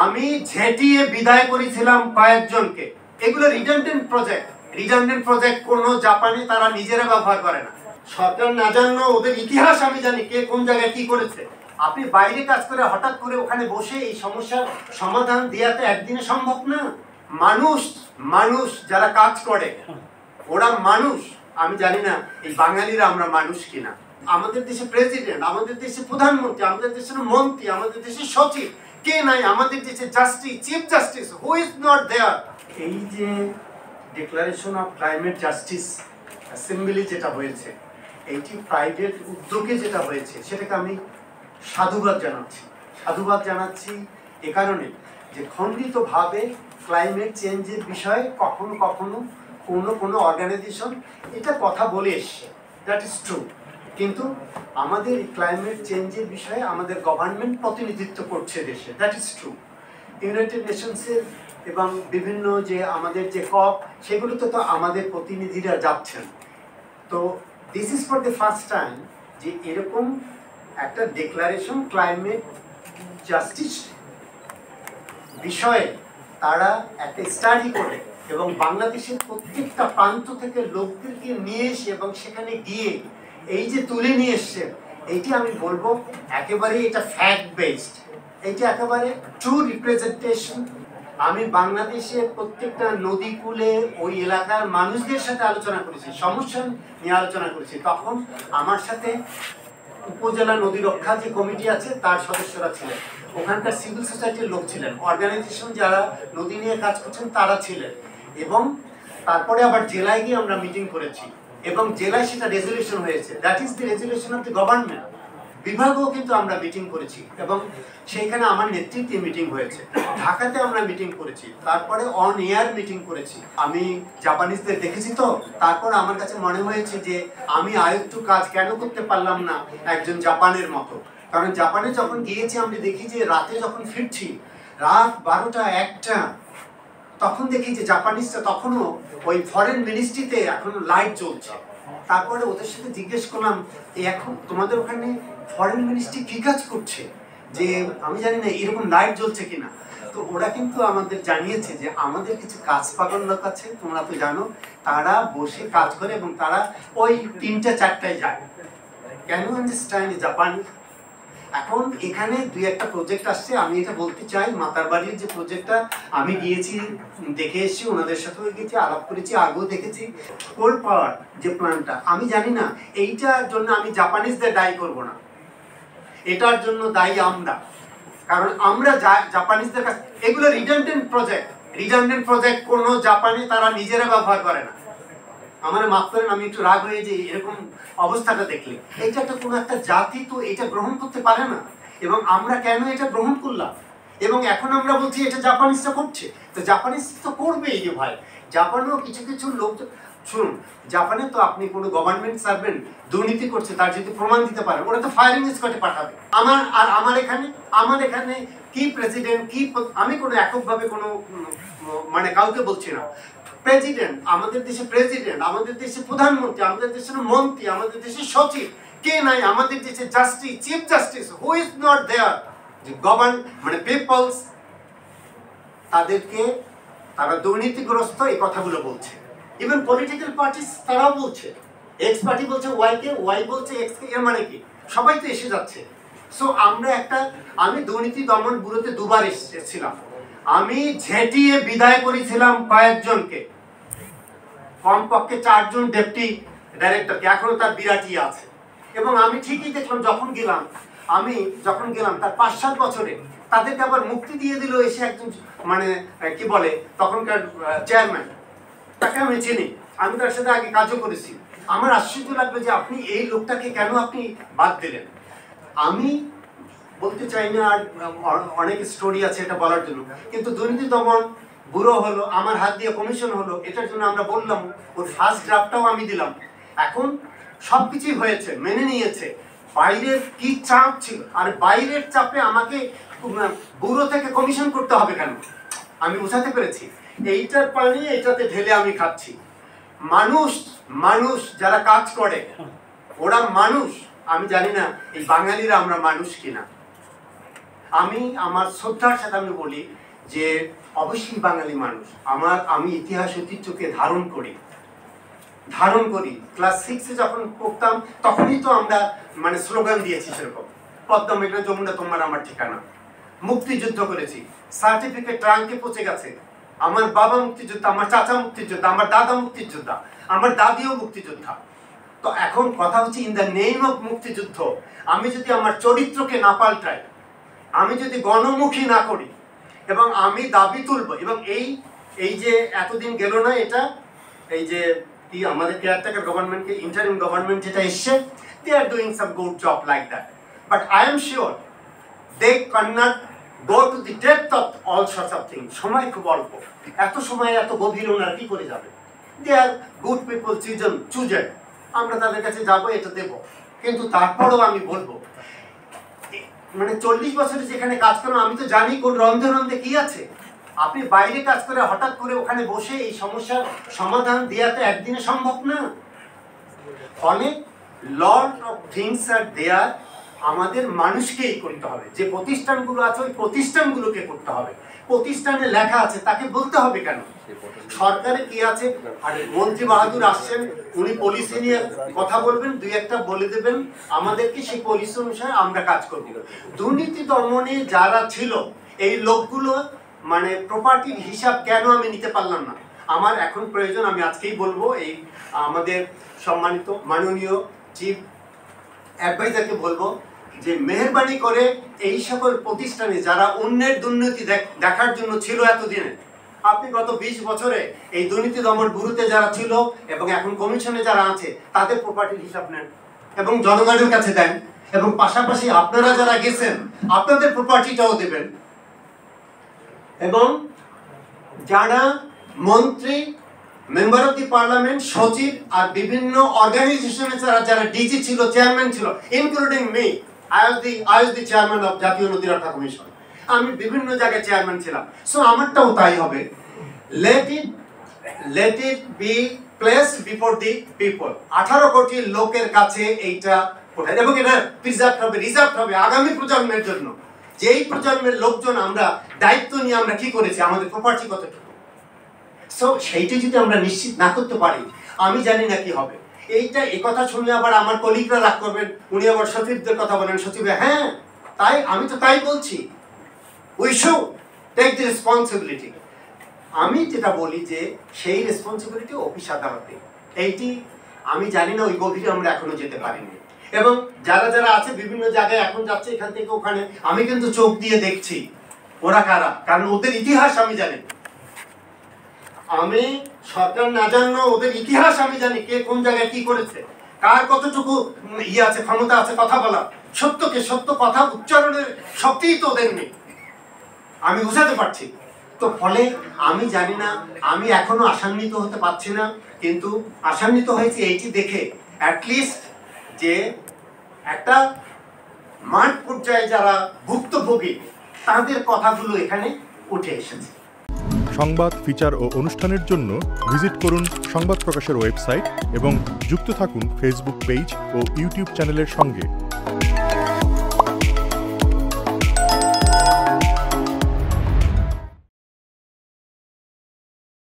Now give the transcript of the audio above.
আমি ঝেঁটিয়ে বিদায় করেছিলাম কয়েকজনকে। এগুলো রিডান্ডেন্ট প্রজেক্ট কোনো জাপানে তারা নিজেরা ব্যবহার করে না। সরকার না জানো, ওদের ইতিহাস আমি জানি কে কোন জায়গায় কি করেছে। আপনি বাইরে কাজ করে হঠাৎ করে ওখানে বসে এই সমস্যার সমাধান দেওয়াতে একদিনে সম্ভব না। মানুষ যারা কাজ করে ওরা মানুষ। আমি জানি না এই বাঙালিরা আমরা মানুষ কিনা। আমাদের দেশে প্রেসিডেন্ট, আমাদের দেশে প্রধানমন্ত্রী, আমাদের দেশের মন্ত্রী, আমাদের দেশের সচিব কে নাই? আমাদের দেশে justice, chief justice, who is not there? এই যে declaration of climate justice assembly যেটা হয়েছে, এইটি প্রাইভেট উদ্যোগে যেটা হয়েছে, সেটাকে আমি সাধুবাদ জানাচ্ছি এ কারণে যে খণ্ডিতভাবে ক্লাইমেট চেঞ্জের বিষয়ে কখনো কোনো অর্গানাইজেশন এটা কথা বলে এসছে, দ্যাট ইজ ট্রু। কিন্তু আমাদের ক্লাইমেট চেঞ্জের বিষয়ে আমাদের গভর্নমেন্ট প্রতিনিধিত্ব করছে দেশে, দ্যাট ইজ ট্রু। ইউনাইটেড নেশনসের এবং বিভিন্ন যে আমাদের যে কপ, সেগুলোতে তো আমাদের প্রতিনিধিরা যাচ্ছেন। তো this is for the first time যে এরকম একটা ডিক্লারেশন ক্লাইমেট জাস্টিস বিষয়ে তারা একটা স্টাডি করে এবং বাংলাদেশের প্রত্যেকটা প্রান্ত থেকে লোকদেরকে নিয়ে এসে এবং সেখানে গিয়ে এই যে তুলে নিয়ে এসছে, এইটি আমি বলবো একেবারে এটা ফ্যাক্ট বেসড, এইটা একেবারে ট্রু রিপ্রেজেন্টেশন। আমি বাংলাদেশের প্রত্যেকটা নদী কূলে ওই এলাকার মানুষদের সাথে আলোচনা করেছি, সমস্যা নিয়ে আলোচনা করেছি। তখন আমার সাথে উপজেলা নদী রক্ষা যে কমিটি আছে তার সদস্যরা ছিলেন, ওখানকার সিভিল সোসাইটির লোক ছিলেন, অর্গানাইজেশন যারা নদী নিয়ে কাজ করছেন তারা ছিলেন। এবং তারপরে আবার জেলায় গিয়ে আমরা মিটিং করেছি এবং জেলায় সেটা রেজলিউশন হয়েছে, that is the resolution of the government. বিভাগেও কিন্তু আমরা মিটিং করেছি এবং সেইখানে আমার নেতৃত্বে মিটিং হয়েছে। ঢাকাতে আমরা মিটিং করেছি, তারপরে অন এয়ার মিটিং করেছি। আমি জাপানিজদের দেখেছি, তো তারপর আমার কাছে মনে হয়েছে যে আমি আরেকটু কাজ কেন করতে পারলাম না একজন জাপানের মতো। কারণ জাপানে যখন গিয়েছি আমি দেখি যে রাতে যখন ফিরছি, রাত 12টা 1টা, তখন দেখি যে জাপানিজরা তখনও ওই ফরেন মিনিস্ট্রিতে এখনো লাইট জ্বলছে। তারপরে ওদের সাথে জিজ্ঞেস করলাম, এখন তোমাদের ওখানে ফরেন মিনিস্ট্রি কি কাজ করছে যে আমি জানি না এরকম লাইট জ্বলছে কিনা। তো ওরা কিন্তু আমাদের জানিয়েছে যে আমাদের কিছু কাজ পাগল লোক আছে, তোমরা তো জানো, তারা বসে কাজ করে এবং তারা ওই 3টা 4টায় যায়। Can you understand Japan? এখন এখানে 2-1টা প্রজেক্ট আসছে, আমি এটা বলতে চাই, মাতারবাড়ির যে প্রজেক্টটা আমি গিয়েছি, দেখে এসেছি, ওনাদের সাথেও গিয়েছি, আলাপ করেছি, আগেও দেখেছি। কোল পাওয়ার যে প্ল্যান্টটা, আমি জানি না এইটার জন্য আমি জাপানিজদের দায়ী করব না, এটার জন্য দায়ী আমরা। কারণ আমরা জাপানিজদের কাছে এগুলো রিডান্ডেন্ট প্রজেক্ট কোনো জাপানে তারা নিজেরা ব্যবহার করে না। আমার মাফ করেন, আমি একটু রাগ হয়ে যে এরকম অবস্থাটা দেখলে, এটা একটা কোনো একটা জাতি তো এটা গ্রহণ করতে পারে না। এবং আমরা কেন এটা গ্রহণ করলাম এবং এখন আমরা বলছি এটা জাপানিজরা করছে, তো জাপানিজ তো করবেই যে ভাই। জাপানেও কিছু লোক, শুনুন, জাপানে তো আপনি কোনো গভর্নমেন্ট সার্ভেন্ট দুর্নীতি করছে তার যদি প্রমাণ দিতে পারে, ওরা তো ফায়ারিং স্কোয়াডে পাঠাবে। আমার এখানে কি প্রেসিডেন্ট কি, আমি কোনো এককভাবে কোনো মানে কাউকে বলছি না। প্রেসিডেন্ট, আমাদের দেশে প্রধানমন্ত্রী, আমাদের দেশের মন্ত্রী, আমাদের দেশের সচিব কে নাই? আমাদের দেশে justice, chief justice, who is not there? যে মানে পিপলস, তারা দুর্নীতিগ্রস্ত, এই কথাগুলো বলছে। ইভেন পলিটিক্যাল পার্টিস তারাও বলছে, এক্স পার্টি বলছে ওয়াই কে, ওয়াই বলছে এক্স কে, এর মানে কি? সবাই তো এসে যাচ্ছে। সো আমি দুর্নীতি দমন ব্যুরোতে 2বার এসেছিলাম, আমি ঝেঁটিয়ে বিদায় করেছিলাম কয়েকজনকে, কমপক্ষে 4 জন ডেপুটি ডাইরেক্টরকে, এখনো তার বিরাটি আছে। এবং আমি ঠিকই দেখলাম যখন গেলাম তার 5-7 বছরে তাদেরকে আবার মুক্তি দিয়ে দিল এসে একজন, মানে কি বলে তখনকার চেয়ারম্যান, তাকে আমি চিনি, আমি তার সাথে আগে কাজও করেছি। আমার আশ্চর্য লাগলো যে আপনি এই লোকটাকে কেন আপনি বাদ দিলেন। আমি বলতে চাই না, আর অনেক স্টোরি আছে এটা বলার জন্য, কিন্তু দুর্নীতি দমন ব্যুরো হলো, আমার হাত দিয়ে কমিশন হলো, এটার জন্য আমরা বললাম, ওর ফার্স্ট ড্রাফটটাও আমি দিলাম। এখন সবকিছুই হয়েছে, মেনে নিয়েছে। বাইরের কি চাপ ছিল, আর বাইরের চাপে আমাকে ব্যুরো থেকে কমিশন করতে হবে কেন? আমি বোঝাতে পেরেছি। এইটার পানি এটাতে ঢেলে আমি খাচ্ছি। মানুষ যারা কাজ করে ওরা মানুষ। আমি জানি না এই বাঙালিরা আমরা মানুষ কিনা। আমি আমার শ্রদ্ধার সাথে আমি বলি যে অবশ্যই বাঙালি মানুষ, আমি ইতিহাস ঐতিহ্যকে ধারণ করি। ক্লাস 6-এ যখন পড়তাম তখনই তো আমরা মানে স্লোগান দিয়েছি সেরকম, পদ্মা মেঘনা যমুনা তোমার আমার ঠিকানা। মুক্তিযুদ্ধ করেছি, সার্টিফিকেট ট্রাঙ্কে পচে গেছে। আমার বাবা মুক্তিযোদ্ধা, আমার চাচা মুক্তিযোদ্ধা, আমার দাদা মুক্তিযোদ্ধা, আমার দাদিও মুক্তিযোদ্ধা। তো এখন কথা হচ্ছে ইন দ্য নেম অফ মুক্তিযুদ্ধ আমি যদি আমার চরিত্রকে না পাল্টাই, আমি যদি গণমুখী না করি, এবং আমি দাবি তুলব, এবং এই যে এতদিন গেল না, এটা এই যে কি আমাদের কেয়ারটেকার গভর্নমেন্টকে ইন্টারিম গভর্নমেন্ট যেটা এসছে, they are doing some good job like that, but I am sure they can not go to the depth of all sorts of things. সময় খুব অল্প, এত সময় এত গভীর ওনারা কি করে যাবে? দে আর গুড পিপল চুজেন, আমরা তাদের কাছে যাবো, এটা দেব। কিন্তু তারপরেও আমি বলবো মানে 40 বছরে যেখানে কাজ করেন আমি তো জানি কোন রন্ধে রন্ধে কি আছে। আপনি বাইরে কাজ করে হঠাৎ করে ওখানে বসে এই সমস্যার সমাধান দেওয়া তো একদিনে সম্ভব না। ফলে লট অফ থিংস আর দেয়ার, আমাদের মানুষকেই করতে হবে। যে প্রতিষ্ঠানগুলো আছে ওই প্রতিষ্ঠানগুলোকে করতে হবে। প্রতিষ্ঠানে লেখা আছে তাকে বলতে হবে কেন? সরকারে কি আছে? মন্ত্রী বাহাদুর আসছেন, উনি পলিসি নিয়ে কথা বলবেন, দুই একটা বলে দেবেন আমাদেরকে, সেই পলিসি অনুসারে আমরা কাজ করব। দুর্নীতি দমনে যারা ছিল এই লোকগুলো মানে প্রপার্টির হিসাব কেন আমি নিতে পারলাম না? আমার এখন প্রয়োজন, আমি আজকেই বলবো, এই আমাদের সম্মানিত মাননীয় চিফ অ্যাডভাইজারকে বলবো যে মেহেরবানি করে এই সকল প্রতিষ্ঠানে যারা অন্যের দুর্নীতি দেখার জন্য ছিল এতদিনে, আপনি গত 20 বছরে এই দুর্নীতি দমন ব্যুরোতে যারা ছিল এবং এখন কমিশনে যারা আছে তাদের প্রপার্টির হিসাব নেন এবং জনগণের কাছে দেন, এবং পাশাপাশি আপনারা যারা গেছেন আপনাদের প্রপার্টিটাও দেবেন। এবং যারা মন্ত্রী, মেম্বার অফ দি পার্লামেন্ট, সচিব আর বিভিন্ন অর্গানাইজেশনে যারা ডিজি ছিল, চেয়ারম্যান ছিল, including me, I was the chairman of জাতীয় নদী রক্ষা কমিশন, আমি বিভিন্ন জায়গায় চেয়ারম্যান ছিলাম। সো আমারটাও তাই হবে। let it be placed before the people, 18 কোটি লোকের কাছে এইটা ওঠায়, এবং এটা প্রিজার্ভ হবে, রিজার্ভ হবে আগামী প্রজন্মের জন্য। যেই প্রজন্মের লোকজন আমরা দায়িত্ব নিয়ে আমরা কি করেছি, আমাদের প্রপার্টি কতটুকু। সো সেইটা যদি আমরা নিশ্চিত না করতে পারি, আমি জানি না কি হবে। এইটা এই কথা শুনলে আবার আমার কলিগরা রাগ করবেন, উনি আবার সচিবদের কথা বলেন, সচিব হ্যাঁ তাই, আমি তো তাই বলছি, we should take the responsibility. আমি যেটা বলি যে সেই রেসপন্সিবিলিটি অফিস আদালতে, এইটি আমি জানি না, ওই গভীরে আমরা এখনো যেতে পারিনি। এবং যারা যারা আছে বিভিন্ন জায়গায় এখন যাচ্ছে এখান থেকে ওখানে, আমি কিন্তু চোখ দিয়ে দেখছি ওরা কারা, কারণ ওদের ইতিহাস আমি জানি। আমি সরকার না জানো, ওদের ইতিহাস আমি জানি, কে কোন জায়গায় কি করেছে, কার কতটুকু আছে, ক্ষমতা আছে কথা বলা, সত্যকে সত্য কথা উচ্চারণের শক্তিই তো ওদের নেই, আমি বুঝাতে পারছি। তো ফলে আমি জানি না, আমি এখনো আশান্বিত হতে পারছি না, কিন্তু আশান্বিত হয়েছি এইটি দেখে অ্যাটলিস্ট যে একটা মাঠ পর্যায়ে যারা ভুক্তভোগী তাদের কথাগুলো এখানে উঠে এসেছে। সংবাদ, ফিচার ও অনুষ্ঠানের জন্য ভিজিট করুন সংবাদ প্রকাশের ওয়েবসাইট এবং যুক্ত থাকুন ফেসবুক পেজ ও ইউটিউব চ্যানেলের সঙ্গে।